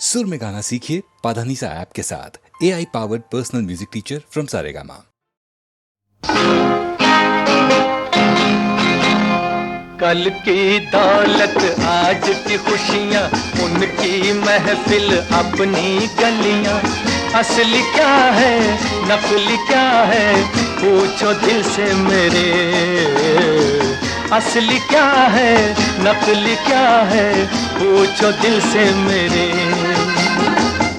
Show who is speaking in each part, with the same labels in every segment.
Speaker 1: सुर में गाना सीखिए पाधानीसा ऐप के साथ। AI powered personal music teacher from Saregama.
Speaker 2: कल की दौलत आज की खुशियाँ, उनकी महफिल अपनी गलियाँ। असली क्या है नकली क्या है, पूछो दिल से मेरे। असली क्या है नकली क्या है, पूछो दिल से मेरे।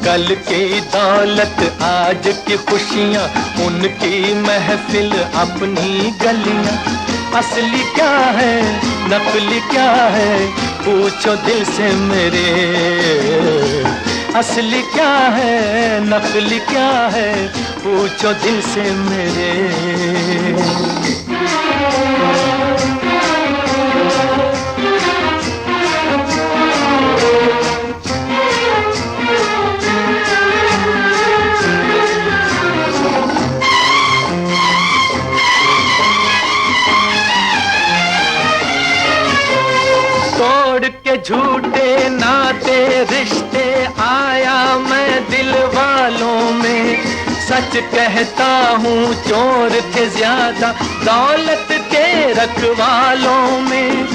Speaker 2: कल की दौलत आज की खुशियाँ, उनकी महफिल अपनी गलियाँ। असली क्या है नकली क्या है, पूछो दिल से मेरे। असली क्या है नकली क्या है, पूछो दिल से मेरे। के झूठे नाते रिश्ते आया मैं दिल वालों में। सच कहता हूँ चोर थे ज्यादा दौलत के रखवालों में।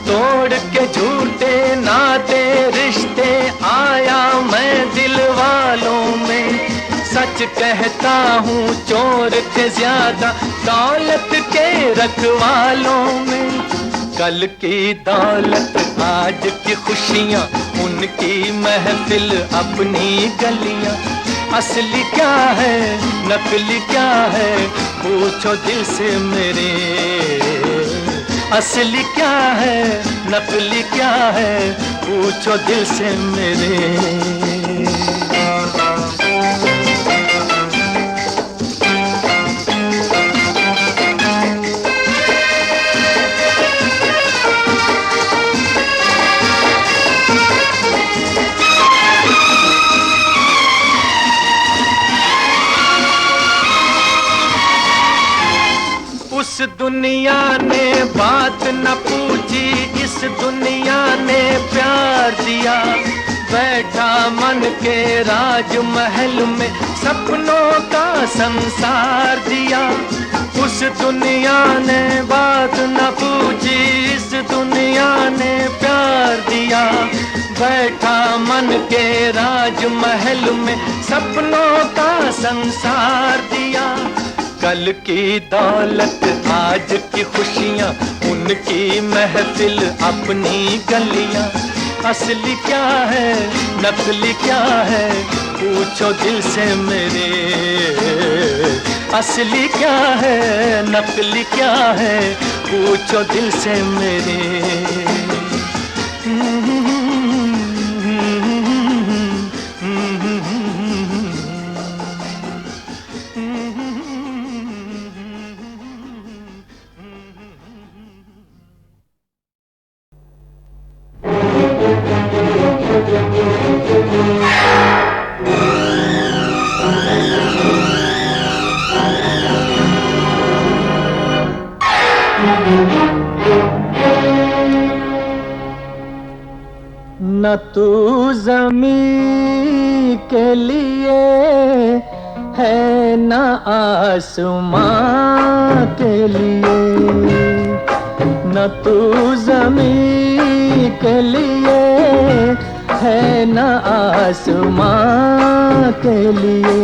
Speaker 2: तोड़ के झूठे नाते रिश्ते आया मैं दिल वालों में। सच कहता हूँ चोर थे ज्यादा दौलत के रखवालों में। कल की दौलत आज की खुशियाँ, उनकी महफिल अपनी गलियाँ। असली क्या है नकली क्या है, पूछो दिल से मेरे। असली क्या है नकली क्या है, पूछो दिल से मेरे। उस दुनिया ने बात न पूछी, इस दुनिया ने प्यार दिया। बैठा मन के राजमहल में, सपनों का संसार दिया। उस दुनिया ने बात न पूछी, इस दुनिया ने प्यार दिया। बैठा मन के राजमहल में, सपनों का संसार दिया। कल की दौलत आज की खुशियाँ, उनकी महफिल अपनी गलियाँ। असली क्या है नकली क्या है, पूछो दिल से मेरे। असली क्या है नकली क्या है, पूछो दिल से मेरे। न तू ज़मीं के लिए है न आसमां के लिए। न तू ज़मीं के लिए है न आसमां के लिए।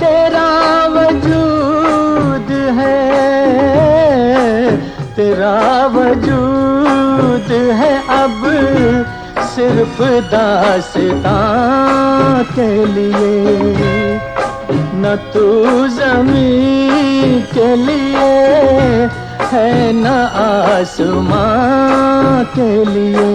Speaker 2: तेरा वजूद है, तेरा वजूद है अब सिर्फ दास्तां के लिए। न तू ज़मीं के लिए है न आसमां के लिए।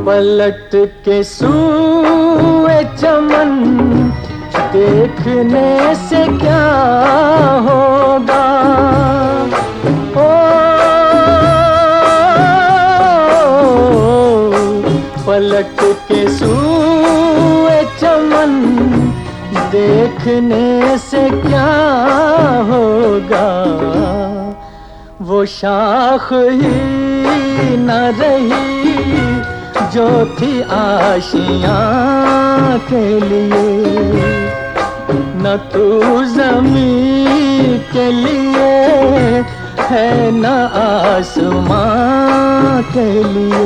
Speaker 2: पलट के सूए चमन देखने से क्या होगा। ओ लटके सूए चमन देखने से क्या होगा, वो शाख ही न रही जो थी आशियाँ के लिए। न तू ज़मीं के लिए है न आसमां के लिए।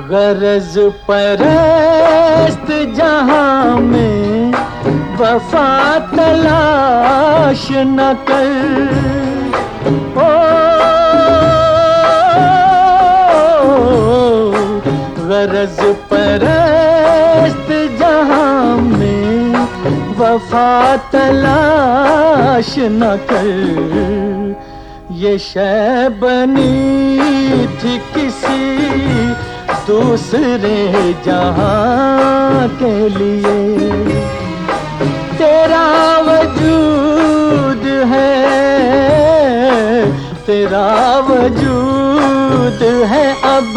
Speaker 2: गरज परस्त जहां में वफा तलाश न कर। ओ गरज परस्त जहां में वफा तलाश न कर। ये शय बनी थी किसी दूसरे जहां के लिए। तेरा वजूद है, तेरा वजूद है अब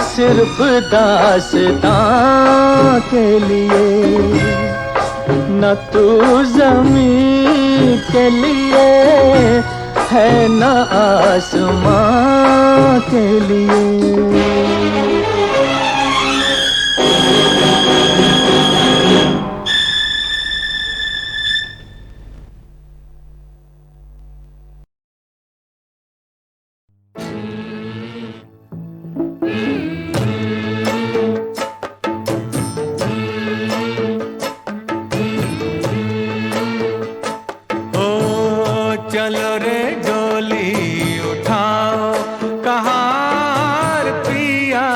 Speaker 2: सिर्फ दास्तां के लिए। न तू ज़मीं के लिए है न आसमां के लिए।
Speaker 3: चलो रे डोली उठाओ कहार पिया,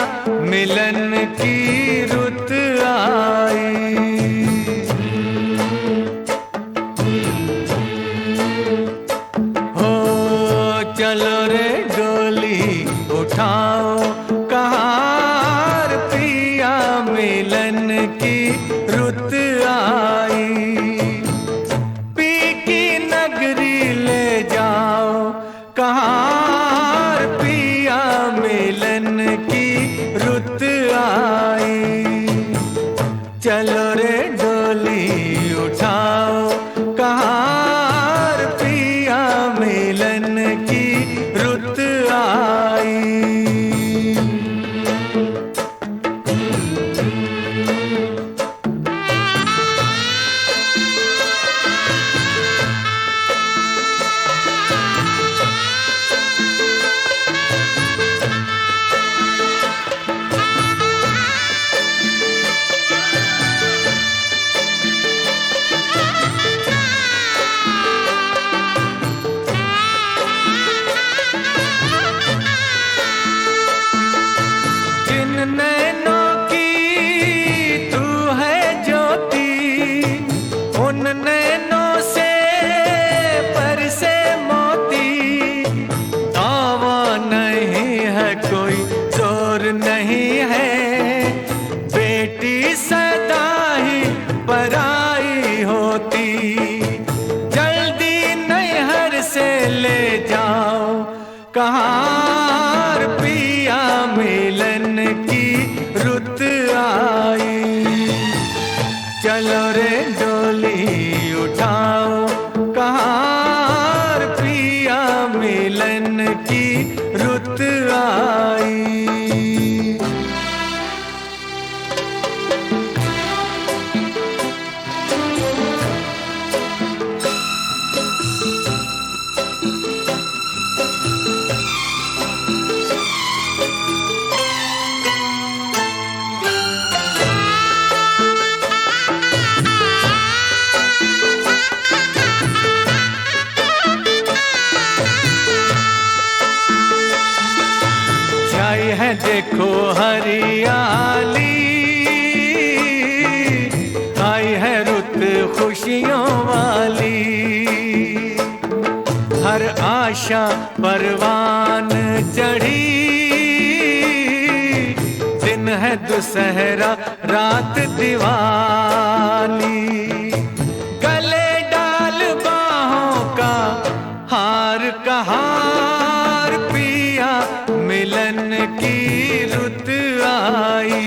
Speaker 3: मिलन की रुत आई। हो चलो रे डोली उठाओ कहार पिया, मिलन की रुत आई। कहार पिया, मिलन की रुत आई। चलो रे डोली उठाओ कहार पिया, मिलन की रुत आई। नैनों की तू है ज्योति, उन नैनों से बरसे मोती। दावा नहीं है कोई जोर नहीं है, बेटी सदा ही पराई होती। जल्दी नैहर से ले जाओ कहार पिया, मिलन की रुत आई। चलो रे डोली उठाओ कहार पिया, मिलन की रुत आई। है देखो हरियाली, आई है रुत आशा परवान चढ़ी, दिन है दुसहरा रात दिवाली, गले डाल बाहों का हार का हार पिया, मिलन की रुत आई।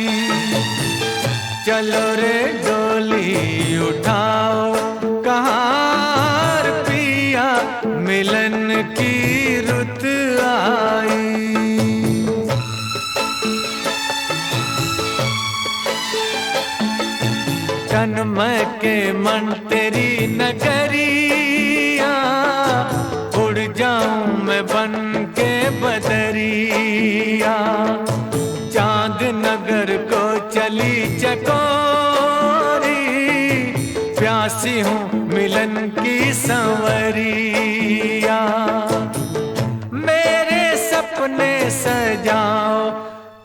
Speaker 3: चलो रे डोली उठाओ कहार पिया, मिलन की रुत आई। जन्म के मन तेरी नगरिया, उड़ जाऊं मैं बन के बदरिया, चांद नगर को चली चकोरी, प्यासी हूँ मिलन की संवरिया। मेरे सपने सजाओ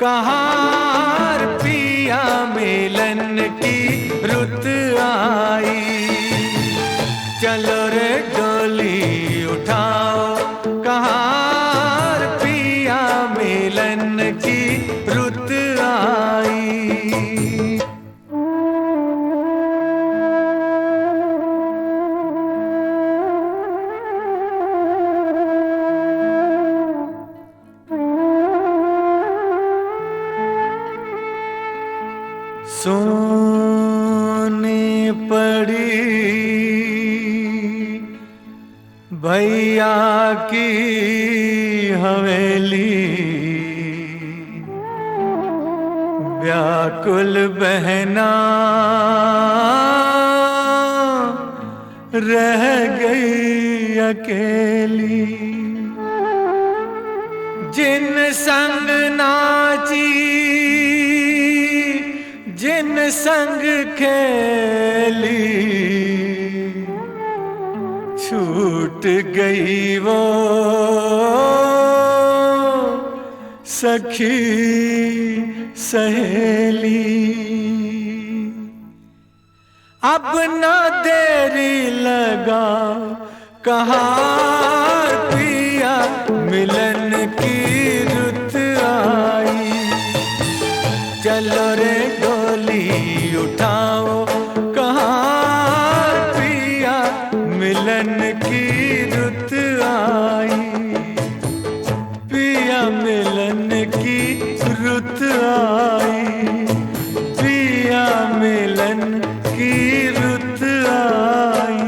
Speaker 3: कहार पिया, मिलन की रुत आई। चलो रे डोली उठाओ कहार पिया, मिलन की रुत आई। सोनी पड़ी भैया की हवेली, व्याकुल बहना रह गई अकेली, जिन संग नाची जिन संग खेली, छूट गई वो सखी सहेली। अब न देरी लगा कहार पिया, मिलन की रुत आई। चलो रे डोली उठाओ कहार पिया, मिलन की रुत आई। पिया मिलन की रुत आई, पिया मिलन की रुत आई।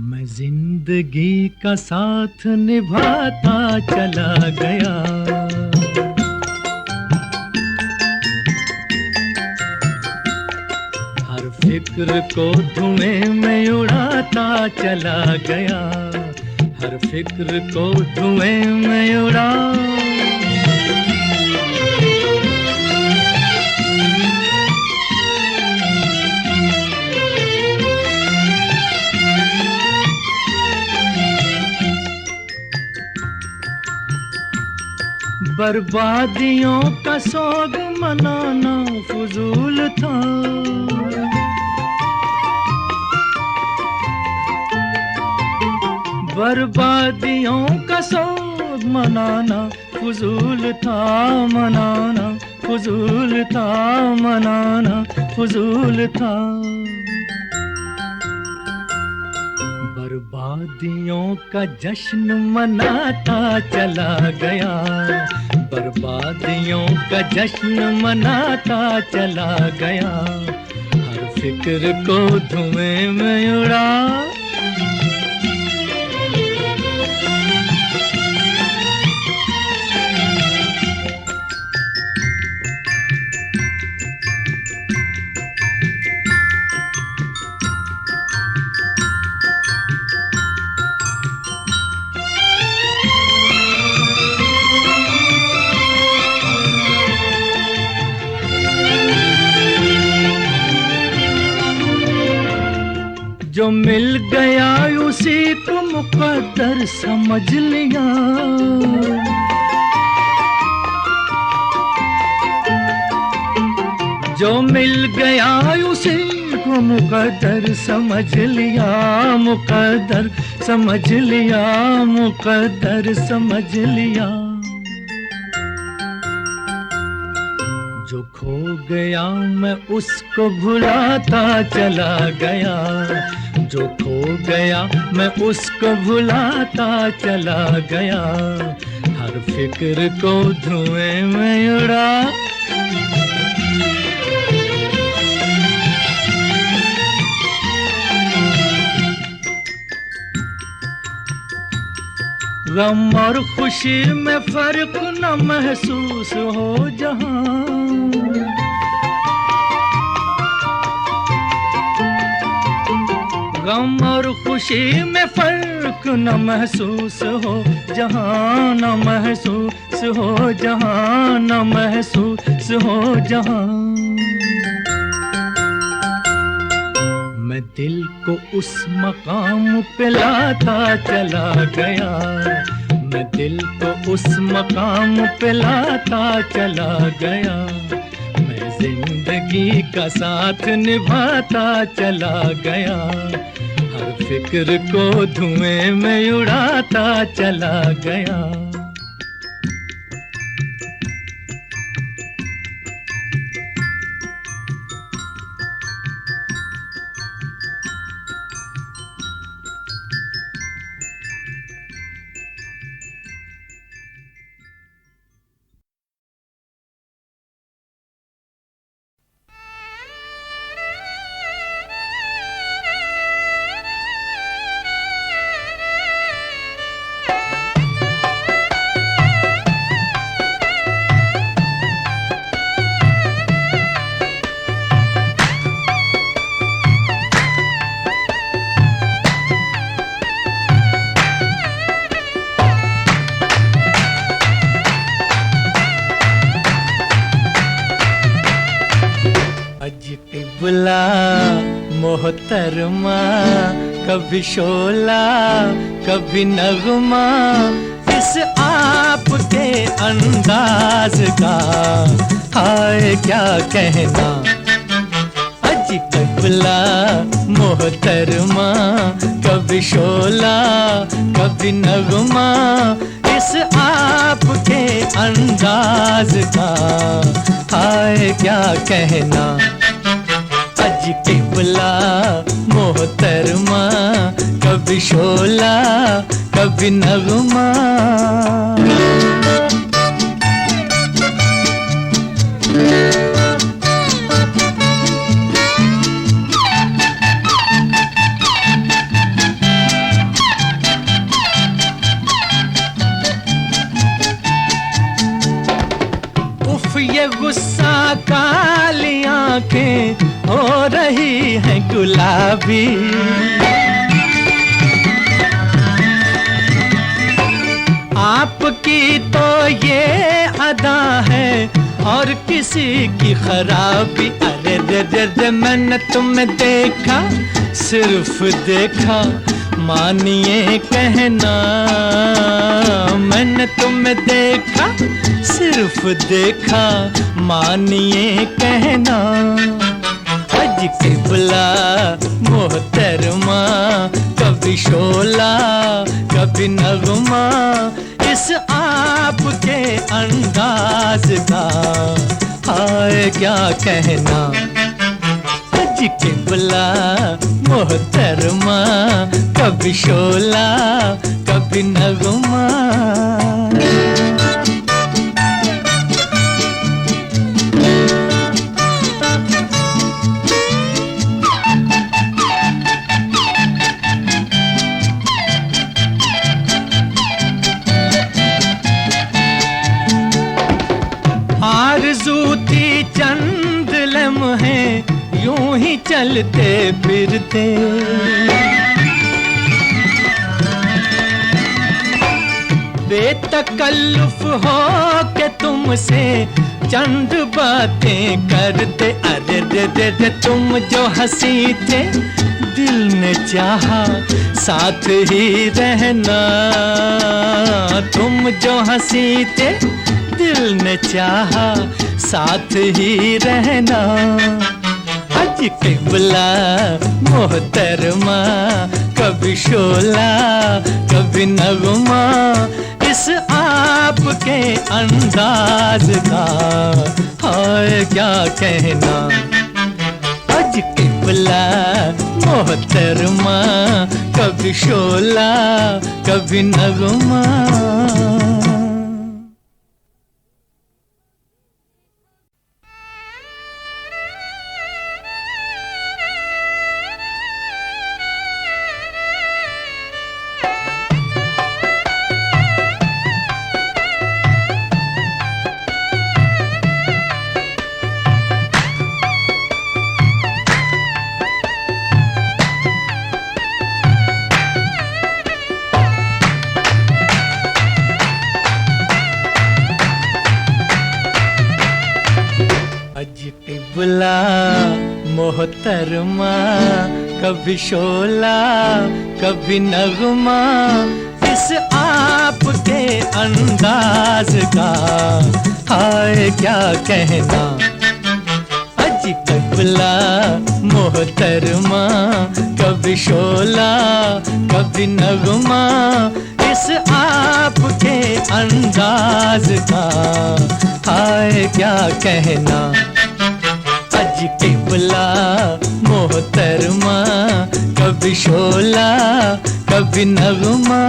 Speaker 2: मैं जिंदगी का साथ निभाता चला गया, हर फिक्र को धुएं में उड़ाता चला गया, हर फिक्र को धुएं में उड़ा। बर्बादियों का सोग मनाना फजूल था, बर्बादियों का सोग मनाना फजूल था, मनाना फजूल था, मनाना फजूल था। बर्बादियों का जश्न मनाता चला गया, बर्बादियों का जश्न मनाता चला गया, हर फिक्र को धुएं में उड़ा। जो मिल गया उसी को मुकद्दर समझ लिया। जो मिल गया उसी को मुकद्दर समझ लिया, मुकद्दर समझ लिया, मुकद्दर समझ लिया। जो खो गया मैं उसको भुलाता चला गया, जो खो गया मैं उसको भुलाता चला गया। हर फिक्र को धुएं में उड़ा, गम और खुशी में फर्क न महसूस हो जहां। गम और खुशी में फर्क न महसूस हो जहां, न महसूस हो जहां, न महसूस हो जहां। मैं दिल को उस मकाम पे लाता चला गया, मैं दिल को उस मकाम पे लाता चला गया। मैं जिंदगी का साथ निभाता चला गया, हर फिक्र को धुएं में उड़ाता चला गया। बुला मोहतरमा, कभी शोला कभी नगमा, इस आपके अंदाज का हाय क्या कहना। अजी बुला मोहतरमा, कभी शोला कभी नगमा, इस आपके अंदाज का हाय क्या कहना। टिबला मोहतरमा, कभी शोला कभी नगमा। उफ ये गुस्सा काली आंखें हो रही है गुलाबी, आपकी तो ये अदा है और किसी की खराबी। अरे रे रे रे मैंने तुम्हें देखा, सिर्फ देखा, मानिए कहना। मैंने तुम्हें देखा, सिर्फ देखा, मानिए कहना। टिबला मोहतरमा, कभी शोला कभी नगमा, इस आपके अंदाज का हाय क्या कहना। टिबला मोहतरमा, कभी शोला कभी नगमा। आरज़ू थी चंद लम्हे यूं ही चलते फिरते, बेतकल्लुफ हो के तुमसे चंद बातें करते, अरे रे रे रे तुम जो हंसी थे दिल ने चाहा साथ ही रहना, तुम जो हंसी थे दिल ने चाहा साथ ही रहना। अज किबला मोहतरमा कभी शोला कभी नगमा, इस आपके अंदाज का हाय क्या कहना। अज किबला मोहतरमा कभी शोला कभी नगमा। किबला मोहतरमा कभी शोला कभी नगमा, इस आपके अंदाज का हाय क्या कहना। अज किबला मोहतरमा कभी शोला कभी नगमा, इस आपके अंदाज का हाय क्या कहना। अज किबला मोहतरमा कभी शोला कभी नगमा।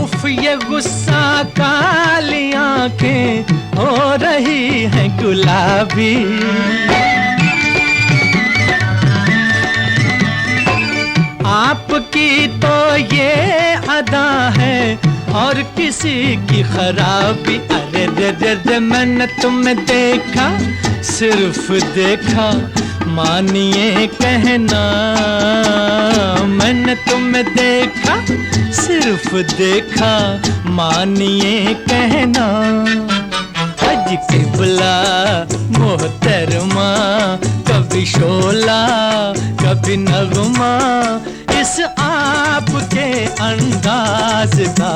Speaker 2: उफ ये गुस्सा काली आंखें हो रही है गुलाबी, आपकी तो ये अदा है और किसी की खराबी। अरे रे रे रे मैंने तुम्हें देखा सिर्फ देखा मानिए कहना, मैंने तुम्हें देखा सिर्फ देखा मानिए कहना। अज किबला मोहतरमा कभी शोला कभी नगमा, इस आपके अंदाज का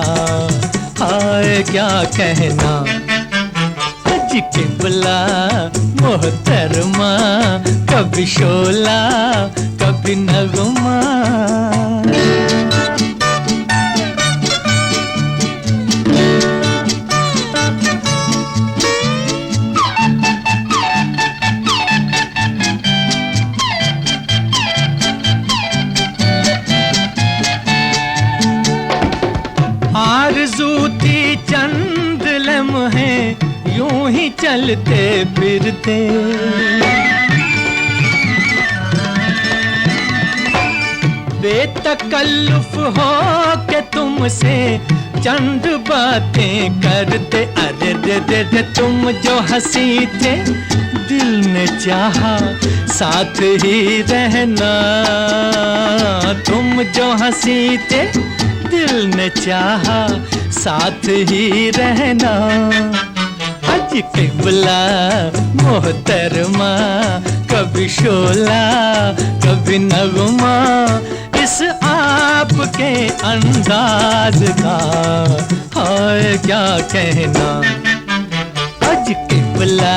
Speaker 2: हाय क्या कहना। अज किबला मोहतरमा कभी शोला कभी नगमा। आरज़ू थी चंद लम्हे यूं ही चलते फिरते, बेतकल्लुफ हो के तुमसे चंद बातें करते, अरे रे रे रे तुम जो हंसी थे दिल ने चाहा साथ ही रहना, तुम जो हंसी थे दिल ने चाहा साथ ही रहना। अज किबला मोहतरमा कभी शोला कभी नगमा, इस आपके अंदाज का हाय क्या कहना। अज किबला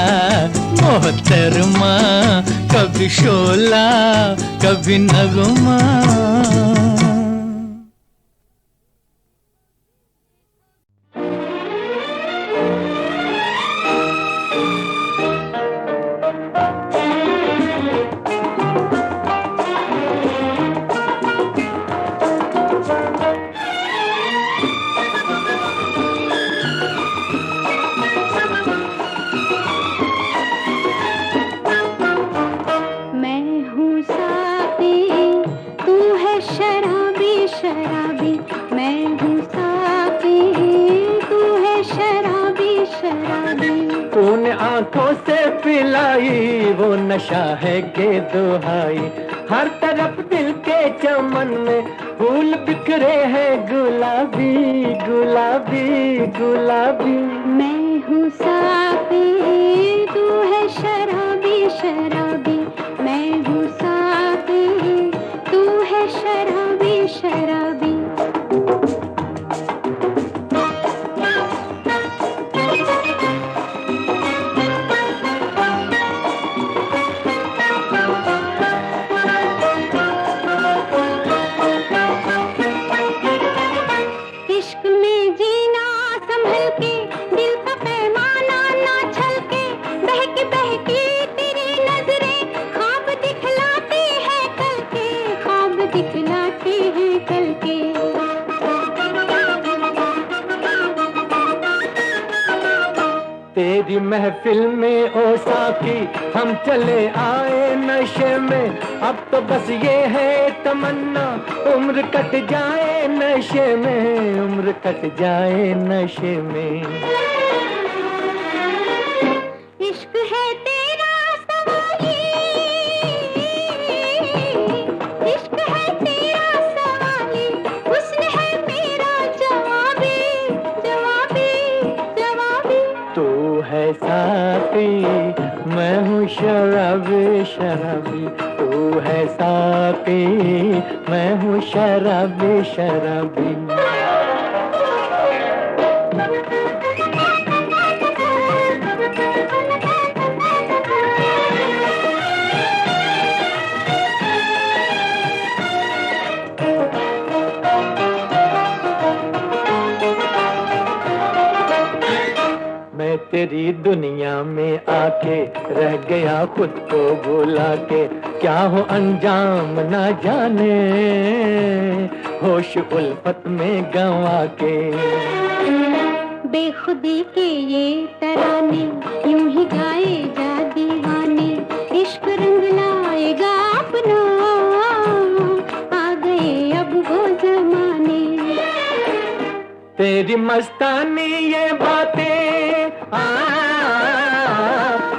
Speaker 2: मोहतरमा कभी शोला कभी नगमा।
Speaker 4: मैं हूँ साकी, तू है शराब।
Speaker 2: तूने आंखों से पिलाई वो नशा है के दुहाई। हर तरफ दिल के चमन में फूल बिखरे हैं गुलाबी गुलाबी गुलाबी।
Speaker 4: मैं हूँ साफी तू है शराबी शराबी, मैं हूँ साफी तू है शराबी शराबी।
Speaker 2: तेरी महफिल में ओ साकी हम चले आए नशे में। अब तो बस ये है तमन्ना उम्र कट जाए नशे में, उम्र कट जाए नशे में।
Speaker 4: इश्क है तेरा सवाली, इश्क है तेरा सवाली, हुस्न है मेरा जवाबी जवाबी जवाबी।
Speaker 2: तू है साकी मैं हूँ शराबी शराबी, तू है साकी मैं हूँ शराबी शराबी। तेरी दुनिया में आके रह गया खुद को भुला के, क्या हो अंजाम ना जाने होश उल्फत में गंवा के।
Speaker 4: बेखुदी के ये तराने यूं ही गाए जा दीवाने, इश्क रंग लाएगा अपना आ गए अब वो जमाने।
Speaker 2: तेरी मस्तानी ये बातें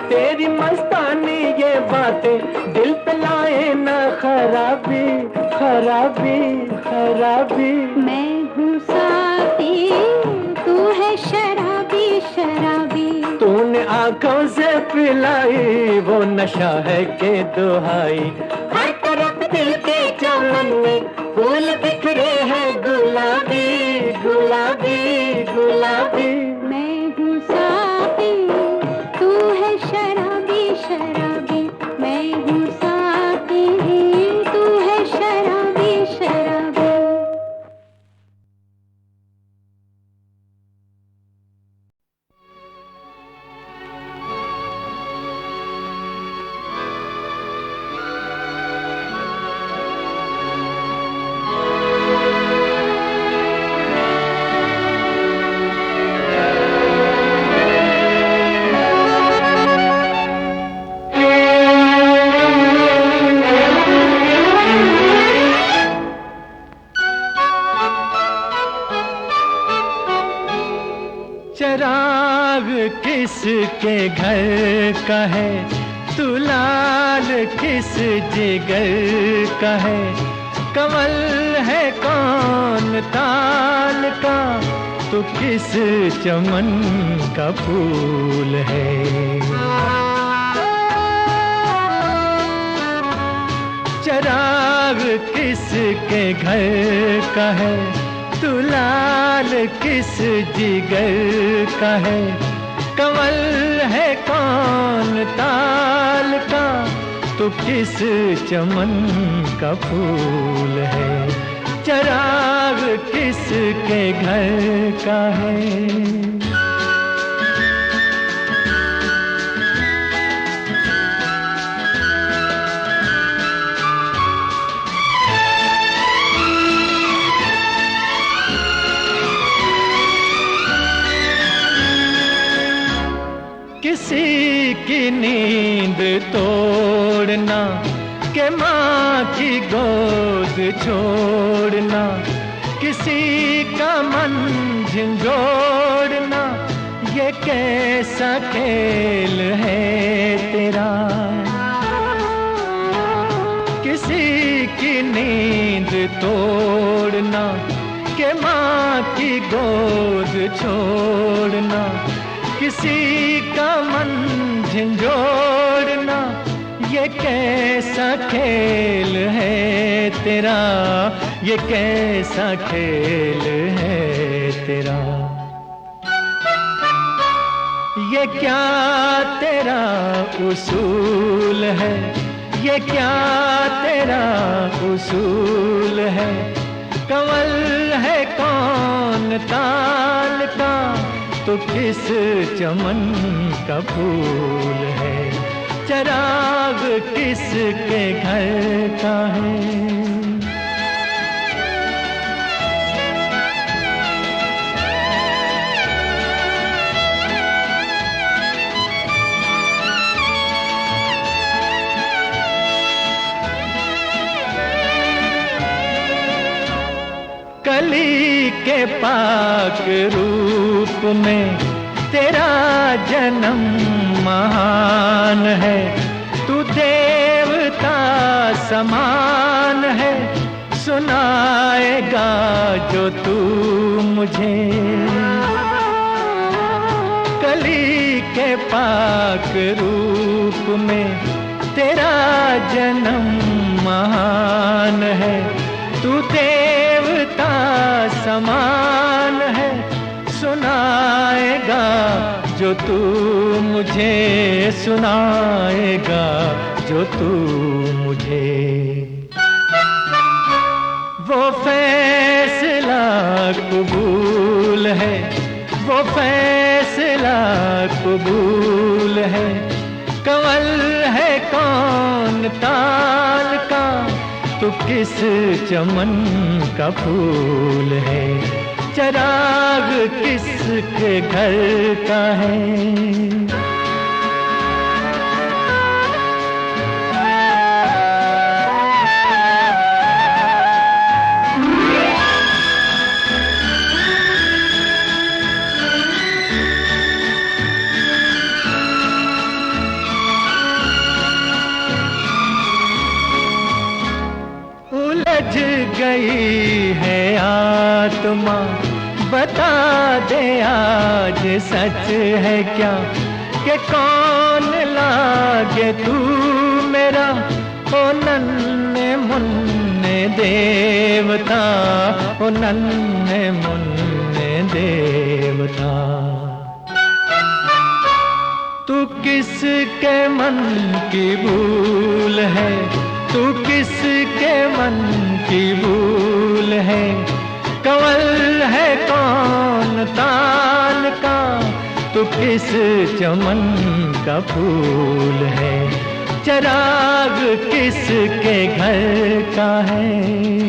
Speaker 2: तेरी मस्तानी ये बातें दिल पे लाए ना खराबी खराबी खराबी।
Speaker 4: मैं हूँ साथी तू है शराबी शराबी,
Speaker 2: तूने आंखों से पिलाई वो नशा है के दुहाई। हर तरफ दिल के चमन में फूल बिखरे हैं गुलाबी गुलाबी गुलाबी।
Speaker 4: मैं हूँ साथी तू है शराबी शराबी, मैं हूँ साथी तू है शराबी शराबी।
Speaker 2: चराग किसके घर का है, तू लाल किस जिगर का है। कमल है कौन ताल का, तू किस चमन का फूल है। चराग किसके घर का है, तू लाल किस जिगर का है। कमल है कौन ताल का, तो किस चमन का फूल है। चराग किसके घर का है। किसी की नींद तोड़ना, के माँ की गोद छोड़ना, किसी का मन झंझोड़ना, ये कैसा खेल है तेरा, किसी की नींद तोड़ना के माँ की गोद छोड़ना, किसी का मन झंझोड़ना, ये कैसा खेल है तेरा, ये कैसा खेल है तेरा। ये क्या तेरा उसूल है, ये क्या तेरा उसूल है, कंवल है कौन ताल का, तो किस चमन का फूल है, चराग किसके घर का है। कली के पाक रूप में तेरा जन्म महान है, तू देवता समान है, सुनाएगा जो तू मुझे। कली के पाक रूप में तेरा जन्म महान है, तू देवता समान है, सुनाएगा जो तू मुझे, सुनाएगा जो तू मुझे। वो फैसला कबूल है, वो फैसला कबूल है, कंवल है कौन ताल का, तो किस चमन का फूल है, चराग किसके घर का है। उलझ गई है आत्मा, बता दे आज सच है क्या, कि कौन लागे तू मेरा, ओ नन्हे मुन्ने देवता, ओ नन्हे मुन्ने देवता। तू किसके मन की भूल है, तू किसके मन की भूल है, कंवल है कौन ताल का, तू किस चमन का फूल है, चराग किसके घर का है।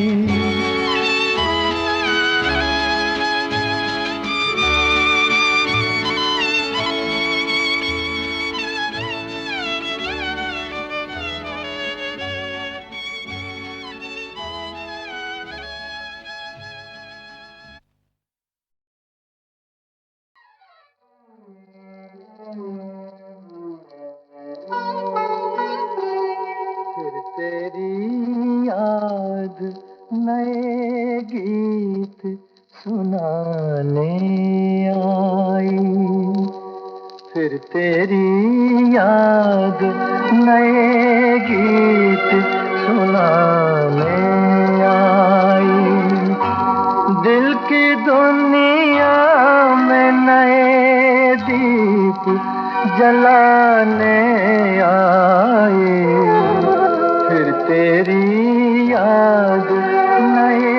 Speaker 2: फिर तेरी याद नए गीत सुनाने आई, फिर तेरी याद नए गीत सुनाने आई, दिल की दुनिया में नए दीप जलाने आई, फिर तेरी याद नए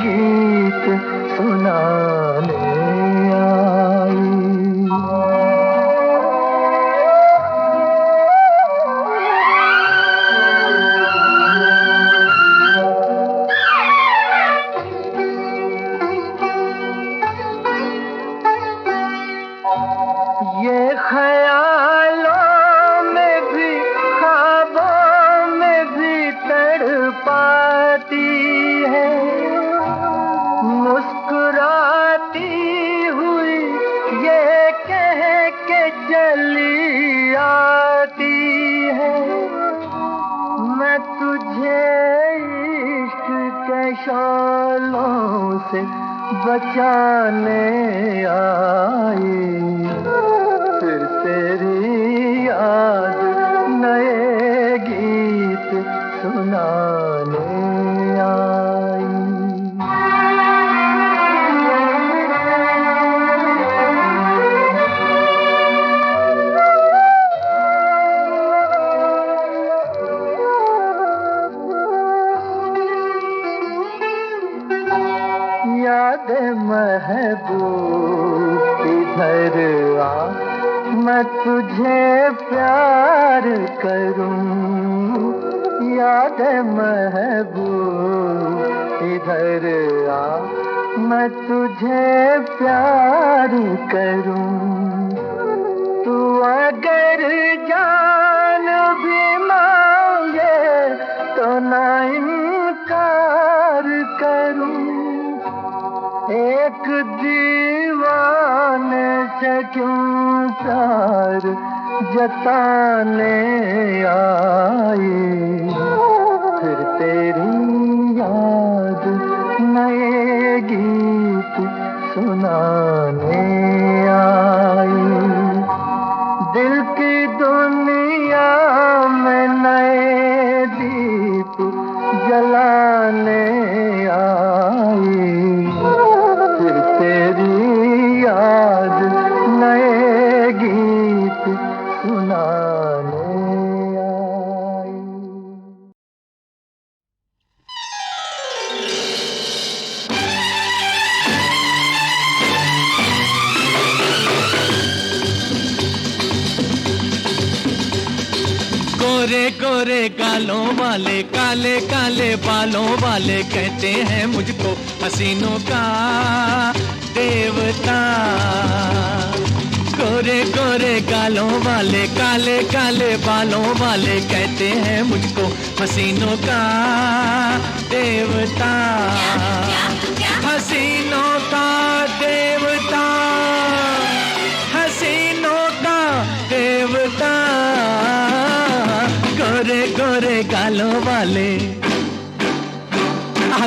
Speaker 2: गीत सुनाने आई। ये ख्यालों में भी ख्वाबों में भी तड़पाती है, मुस्कुराती हुई ये कह के चली आती है, मैं तुझे इश्क के शोलों से बचाने आई, फिर तेरी याद नए गीत सुनाने आई। याद महबूब इधर आ, मैं तुझे प्यार करूं। याद महबूब इधर आ, मैं तुझे प्यार करूं। तू अगर जान भी मांगे तो ना इनकार करूं। एक दीवाने से क्यों प्यार जताने आई, फिर तेरी याद नए गीत सुनाने आई। दिल की दुनिया में नए दीप जलाने आई, फिर तेरी याद नए गीत सुनाने आई।
Speaker 5: गोरे गोरे गालों वाले, काले काले बालों वाले, कहते हैं मुझको हसीनों का देवता। गोरे गोरे गालों वाले, काले काले बालों वाले, कहते हैं मुझको हसीनों का देवता। हसीनों का देवता, हसीनों का देवता। गोरे गोरे गालों वाले,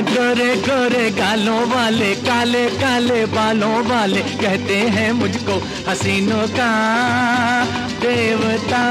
Speaker 5: गोरे गोरे गालों वाले, काले काले बालों वाले, कहते हैं मुझको हसीनों का देवता।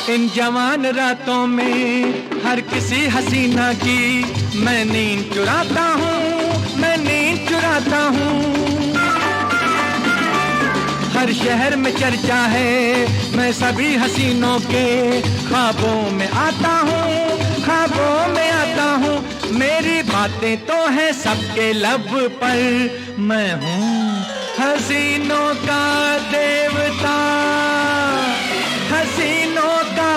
Speaker 5: इन जवान रातों में हर किसी हसीना की मैं नींद चुराता हूँ, मैं नींद चुराता हूँ। हर शहर में चर्चा है, मैं सभी हसीनों के ख्वाबों में आता हूँ, ख्वाबों में आता हूँ। मेरी बातें तो हैं सबके लब पर, मैं हूँ हसीनों का देवता, हसीनों का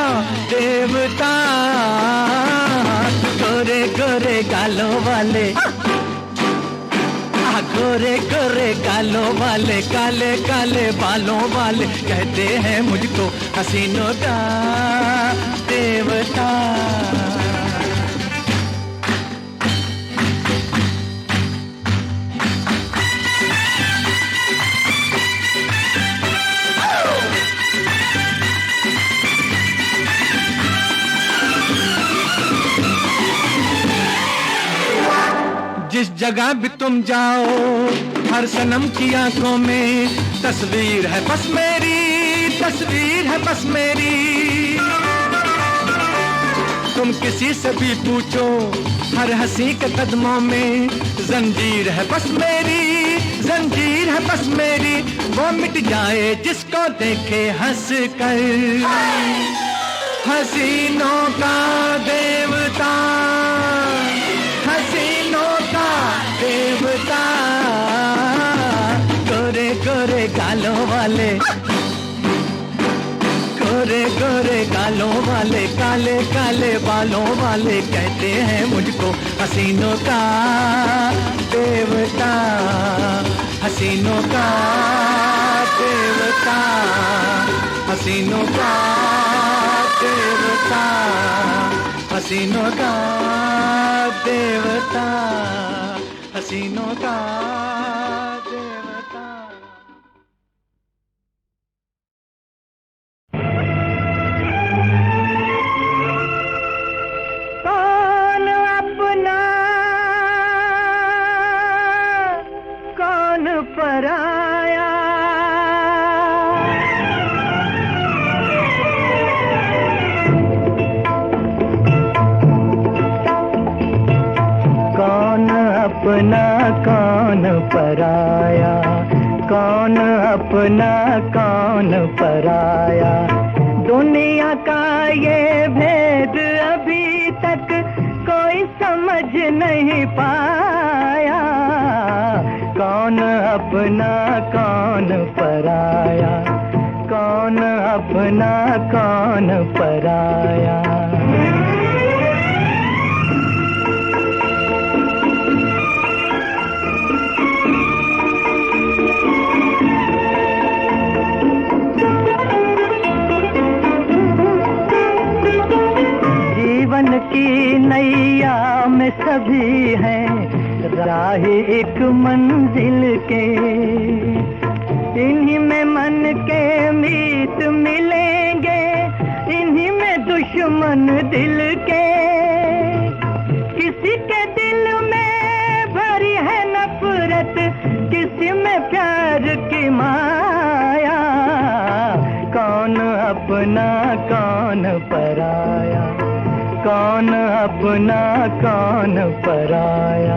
Speaker 5: देवता। गोरे गोरे गालों वाले, गोरे गोरे गालों वाले, काले काले बालों वाले, कहते हैं मुझको हसीनों का देवता। जिस जगह भी तुम जाओ, हर सनम की आंखों में तस्वीर है बस मेरी, तस्वीर है बस मेरी। तुम किसी से भी पूछो, हर हंसी के कदमों में जंजीर है बस मेरी, जंजीर है बस मेरी। वो मिट जाए जिसको देखे हंस कर, हसीनों का देवता, हसीनों का देवता। गोरे गोरे गालों वाले, गोरे गोरे गालों वाले, काले काले बालों वाले कहते हैं मुझको हसीनों का देवता, हसीनों का देवता, हसीनों का देवता, हसीनों का देवता, हसीनों का देवता।
Speaker 2: कौन अपना कौन पराया, कौन अपना कौन पराया, कौन अपना कौन पराया, दुनिया का ये भेद अभी तक कोई समझ नहीं पाया, कौन अपना कौन पराया, कौन अपना कौन पराया। जीवन की नैया में सभी हैं राह एक मंजिल के, इन्हीं में मन के मीत मिलेंगे, इन्हीं में दुश्मन दिल के, किसी के दिल में भरी है नफरत, किसी में प्यार की माया, कौन अपना कौन पराया, कौन अपना कौन पराया।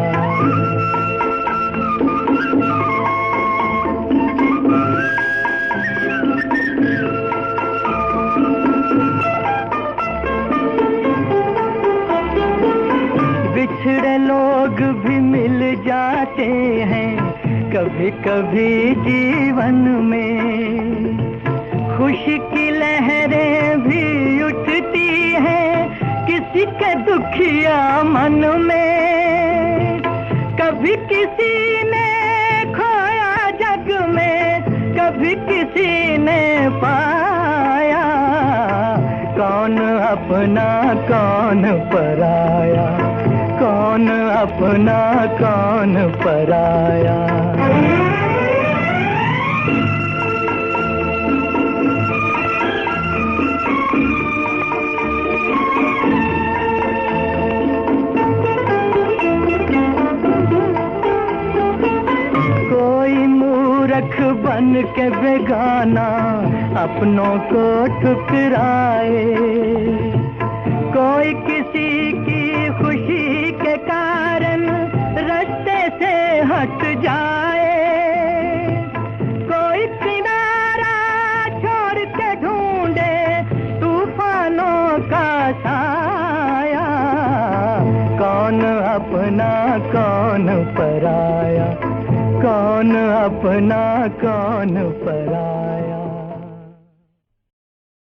Speaker 2: बिछड़े लोग भी मिल जाते हैं कभी कभी जीवन में, खुशी की लहरें भी उठती हैं किसी के दुखिया मन में, कभी किसी ने खोया जग में, कभी किसी ने पाया, कौन अपना कौन पराया, कौन अपना कौन पराया। बन के बेगाना अपनों को ठुकराए, कोई किसी की खुशी के कारण रास्ते से हट जाए, कोई किनारा छोड़ के ढूंढे तूफानों का साया, कौन अपना कौन पराया, कौन अपना कौन पराया।